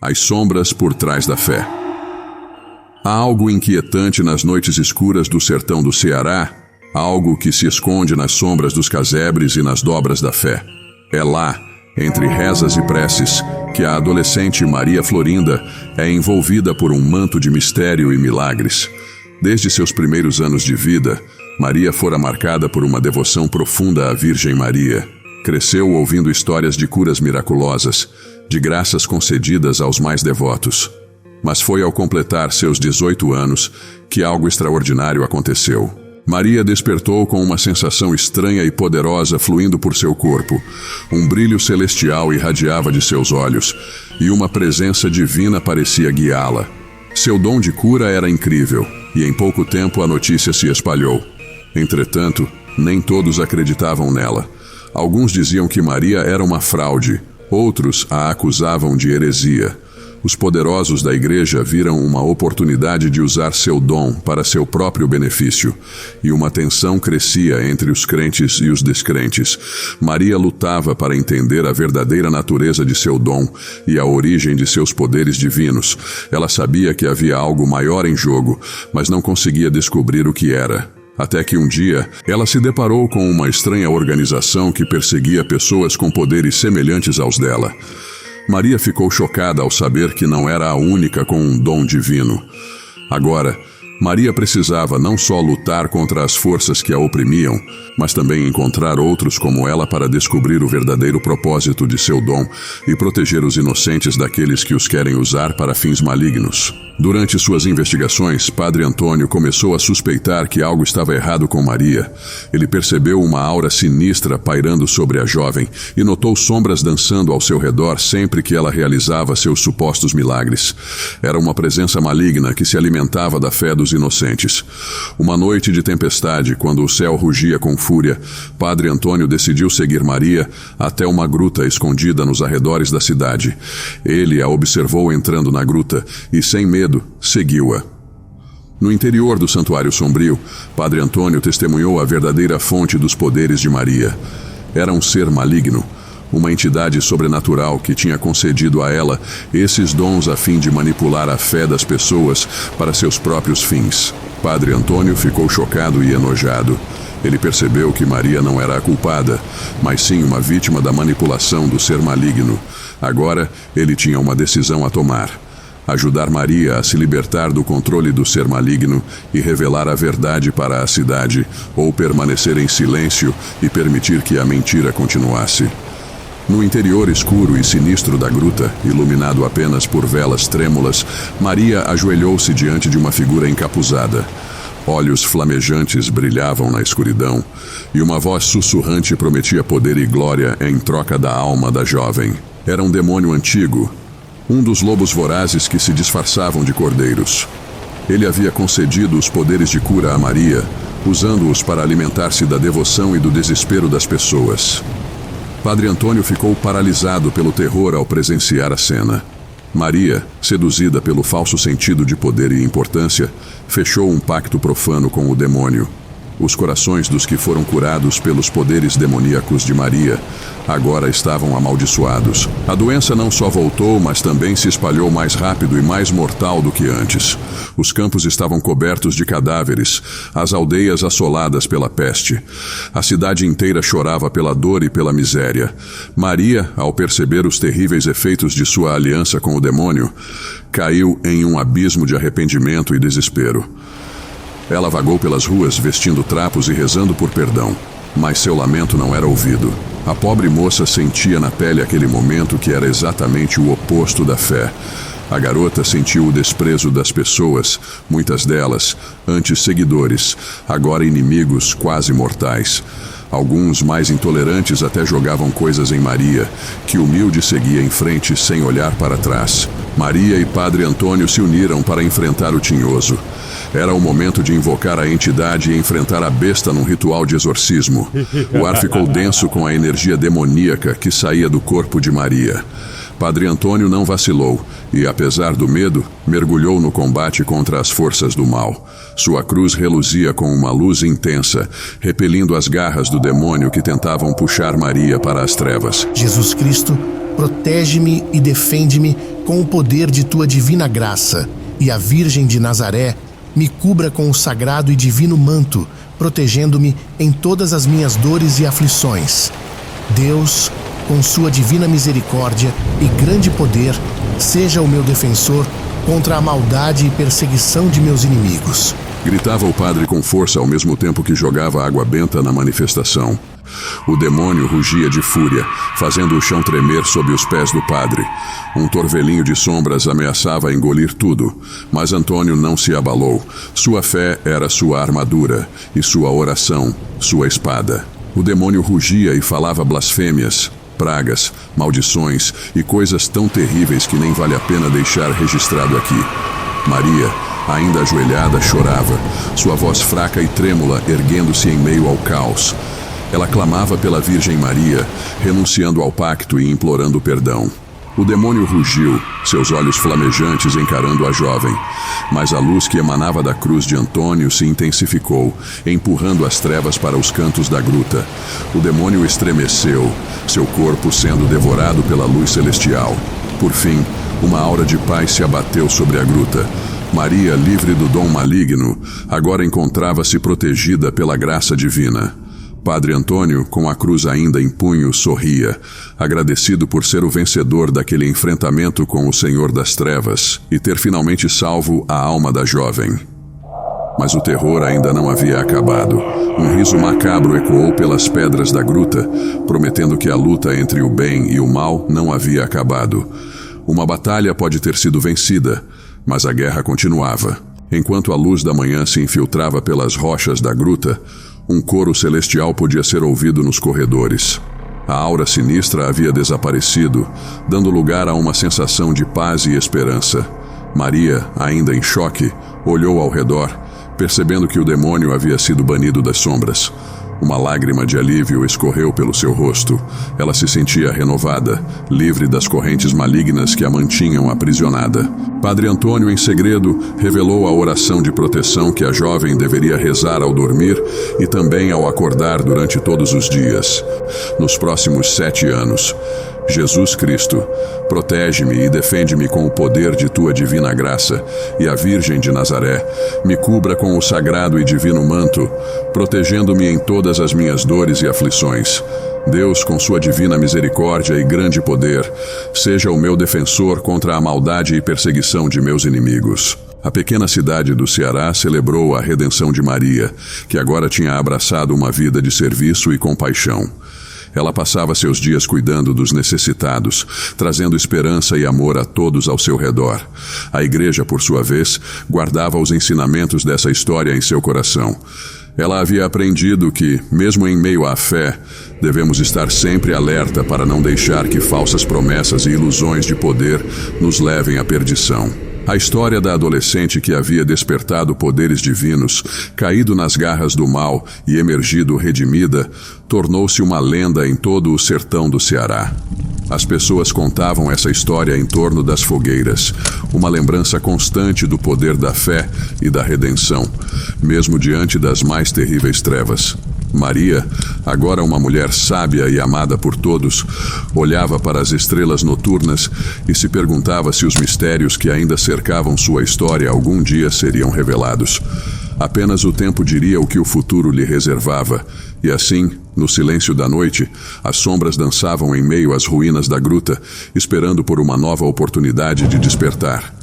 As sombras por trás da fé. Há algo inquietante nas noites escuras do sertão do Ceará, algo que se esconde nas sombras dos casebres e nas dobras da fé. É lá, entre rezas e preces, que a adolescente Maria Florinda é envolvida por um manto de mistério e milagres. Desde seus primeiros anos de vida, Maria fora marcada por uma devoção profunda à Virgem Maria. Cresceu ouvindo histórias de curas miraculosas, de graças concedidas aos mais devotos. Mas foi ao completar seus 18 anos que algo extraordinário aconteceu. Maria despertou com uma sensação estranha e poderosa fluindo por seu corpo. Um brilho celestial irradiava de seus olhos, e uma presença divina parecia guiá-la. Seu dom de cura era incrível, e em pouco tempo a notícia se espalhou. Entretanto, nem todos acreditavam nela. Alguns diziam que Maria era uma fraude, outros a acusavam de heresia. Os poderosos da igreja viram uma oportunidade de usar seu dom para seu próprio benefício, e uma tensão crescia entre os crentes e os descrentes. Maria lutava para entender a verdadeira natureza de seu dom e a origem de seus poderes divinos. Ela sabia que havia algo maior em jogo, mas não conseguia descobrir o que era. Até que um dia, ela se deparou com uma estranha organização que perseguia pessoas com poderes semelhantes aos dela. Maria ficou chocada ao saber que não era a única com um dom divino. Agora, Maria precisava não só lutar contra as forças que a oprimiam, mas também encontrar outros como ela para descobrir o verdadeiro propósito de seu dom e proteger os inocentes daqueles que os querem usar para fins malignos. Durante suas investigações, Padre Antônio começou a suspeitar que algo estava errado com Maria. Ele percebeu uma aura sinistra pairando sobre a jovem e notou sombras dançando ao seu redor sempre que ela realizava seus supostos milagres. Era uma presença maligna que se alimentava da fé dos inocentes. Uma noite de tempestade, quando o céu rugia com fúria, Padre Antônio decidiu seguir Maria até uma gruta escondida nos arredores da cidade. Ele a observou entrando na gruta e, sem medo, seguiu-a. No interior do Santuário Sombrio, Padre Antônio testemunhou a verdadeira fonte dos poderes de Maria. Era um ser maligno, uma entidade sobrenatural que tinha concedido a ela esses dons a fim de manipular a fé das pessoas para seus próprios fins. Padre Antônio ficou chocado e enojado. Ele percebeu que Maria não era a culpada, mas sim uma vítima da manipulação do ser maligno. Agora, ele tinha uma decisão a tomar: ajudar Maria a se libertar do controle do ser maligno e revelar a verdade para a cidade, ou permanecer em silêncio e permitir que a mentira continuasse. No interior escuro e sinistro da gruta, iluminado apenas por velas trêmulas, Maria ajoelhou-se diante de uma figura encapuzada. Olhos flamejantes brilhavam na escuridão, e uma voz sussurrante prometia poder e glória em troca da alma da jovem. Era um demônio antigo, um dos lobos vorazes que se disfarçavam de cordeiros. Ele havia concedido os poderes de cura a Maria, usando-os para alimentar-se da devoção e do desespero das pessoas. Padre Antônio ficou paralisado pelo terror ao presenciar a cena. Maria, seduzida pelo falso sentido de poder e importância, fechou um pacto profano com o demônio. Os corações dos que foram curados pelos poderes demoníacos de Maria agora estavam amaldiçoados. A doença não só voltou, mas também se espalhou mais rápido e mais mortal do que antes. Os campos estavam cobertos de cadáveres, as aldeias assoladas pela peste. A cidade inteira chorava pela dor e pela miséria. Maria, ao perceber os terríveis efeitos de sua aliança com o demônio, caiu em um abismo de arrependimento e desespero. Ela vagou pelas ruas vestindo trapos e rezando por perdão, mas seu lamento não era ouvido. A pobre moça sentia na pele aquele momento que era exatamente o oposto da fé. A garota sentiu o desprezo das pessoas, muitas delas, antes seguidores, agora inimigos quase mortais. Alguns, mais intolerantes, até jogavam coisas em Maria, que humilde seguia em frente sem olhar para trás. Maria e Padre Antônio se uniram para enfrentar o tinhoso. Era o momento de invocar a entidade e enfrentar a besta num ritual de exorcismo. O ar ficou denso com a energia demoníaca que saía do corpo de Maria. Padre Antônio não vacilou e, apesar do medo, mergulhou no combate contra as forças do mal. Sua cruz reluzia com uma luz intensa, repelindo as garras do demônio que tentavam puxar Maria para as trevas. Jesus Cristo, protege-me e defende-me com o poder de tua divina graça, e a Virgem de Nazaré me cubra com o sagrado e divino manto, protegendo-me em todas as minhas dores e aflições. Deus, com sua divina misericórdia e grande poder, seja o meu defensor contra a maldade e perseguição de meus inimigos. Gritava o padre com força ao mesmo tempo que jogava água benta na manifestação. O demônio rugia de fúria, fazendo o chão tremer sob os pés do padre. Um torvelinho de sombras ameaçava engolir tudo, mas Antônio não se abalou. Sua fé era sua armadura, e sua oração, sua espada. O demônio rugia e falava blasfêmias, pragas, maldições e coisas tão terríveis que nem vale a pena deixar registrado aqui. Maria, ainda ajoelhada, chorava, sua voz fraca e trêmula erguendo-se em meio ao caos. Ela clamava pela Virgem Maria, renunciando ao pacto e implorando perdão. O demônio rugiu, seus olhos flamejantes encarando a jovem, mas a luz que emanava da cruz de Antônio se intensificou, empurrando as trevas para os cantos da gruta. O demônio estremeceu, seu corpo sendo devorado pela luz celestial. Por fim, uma aura de paz se abateu sobre a gruta. Maria, livre do dom maligno, agora encontrava-se protegida pela graça divina. Padre Antônio, com a cruz ainda em punho, sorria, agradecido por ser o vencedor daquele enfrentamento com o Senhor das Trevas e ter finalmente salvo a alma da jovem. Mas o terror ainda não havia acabado. Um riso macabro ecoou pelas pedras da gruta, prometendo que a luta entre o bem e o mal não havia acabado. Uma batalha pode ter sido vencida, mas a guerra continuava. Enquanto a luz da manhã se infiltrava pelas rochas da gruta, um coro celestial podia ser ouvido nos corredores. A aura sinistra havia desaparecido, dando lugar a uma sensação de paz e esperança. Maria, ainda em choque, olhou ao redor, percebendo que o demônio havia sido banido das sombras. Uma lágrima de alívio escorreu pelo seu rosto. Ela se sentia renovada, livre das correntes malignas que a mantinham aprisionada. Padre Antônio, em segredo, revelou a oração de proteção que a jovem deveria rezar ao dormir e também ao acordar durante todos os dias. Nos próximos 7 anos, Jesus Cristo, protege-me e defende-me com o poder de tua divina graça, e a Virgem de Nazaré me cubra com o sagrado e divino manto, protegendo-me em todas as minhas dores e aflições. Deus, com sua divina misericórdia e grande poder, seja o meu defensor contra a maldade e perseguição de meus inimigos. A pequena cidade do Ceará celebrou a redenção de Maria, que agora tinha abraçado uma vida de serviço e compaixão. Ela passava seus dias cuidando dos necessitados, trazendo esperança e amor a todos ao seu redor. A igreja, por sua vez, guardava os ensinamentos dessa história em seu coração. Ela havia aprendido que, mesmo em meio à fé, devemos estar sempre alerta para não deixar que falsas promessas e ilusões de poder nos levem à perdição. A história da adolescente que havia despertado poderes divinos, caído nas garras do mal e emergido redimida, tornou-se uma lenda em todo o sertão do Ceará. As pessoas contavam essa história em torno das fogueiras, uma lembrança constante do poder da fé e da redenção, mesmo diante das mais terríveis trevas. Maria, agora uma mulher sábia e amada por todos, olhava para as estrelas noturnas e se perguntava se os mistérios que ainda cercavam sua história algum dia seriam revelados. Apenas o tempo diria o que o futuro lhe reservava, e assim, no silêncio da noite, as sombras dançavam em meio às ruínas da gruta, esperando por uma nova oportunidade de despertar.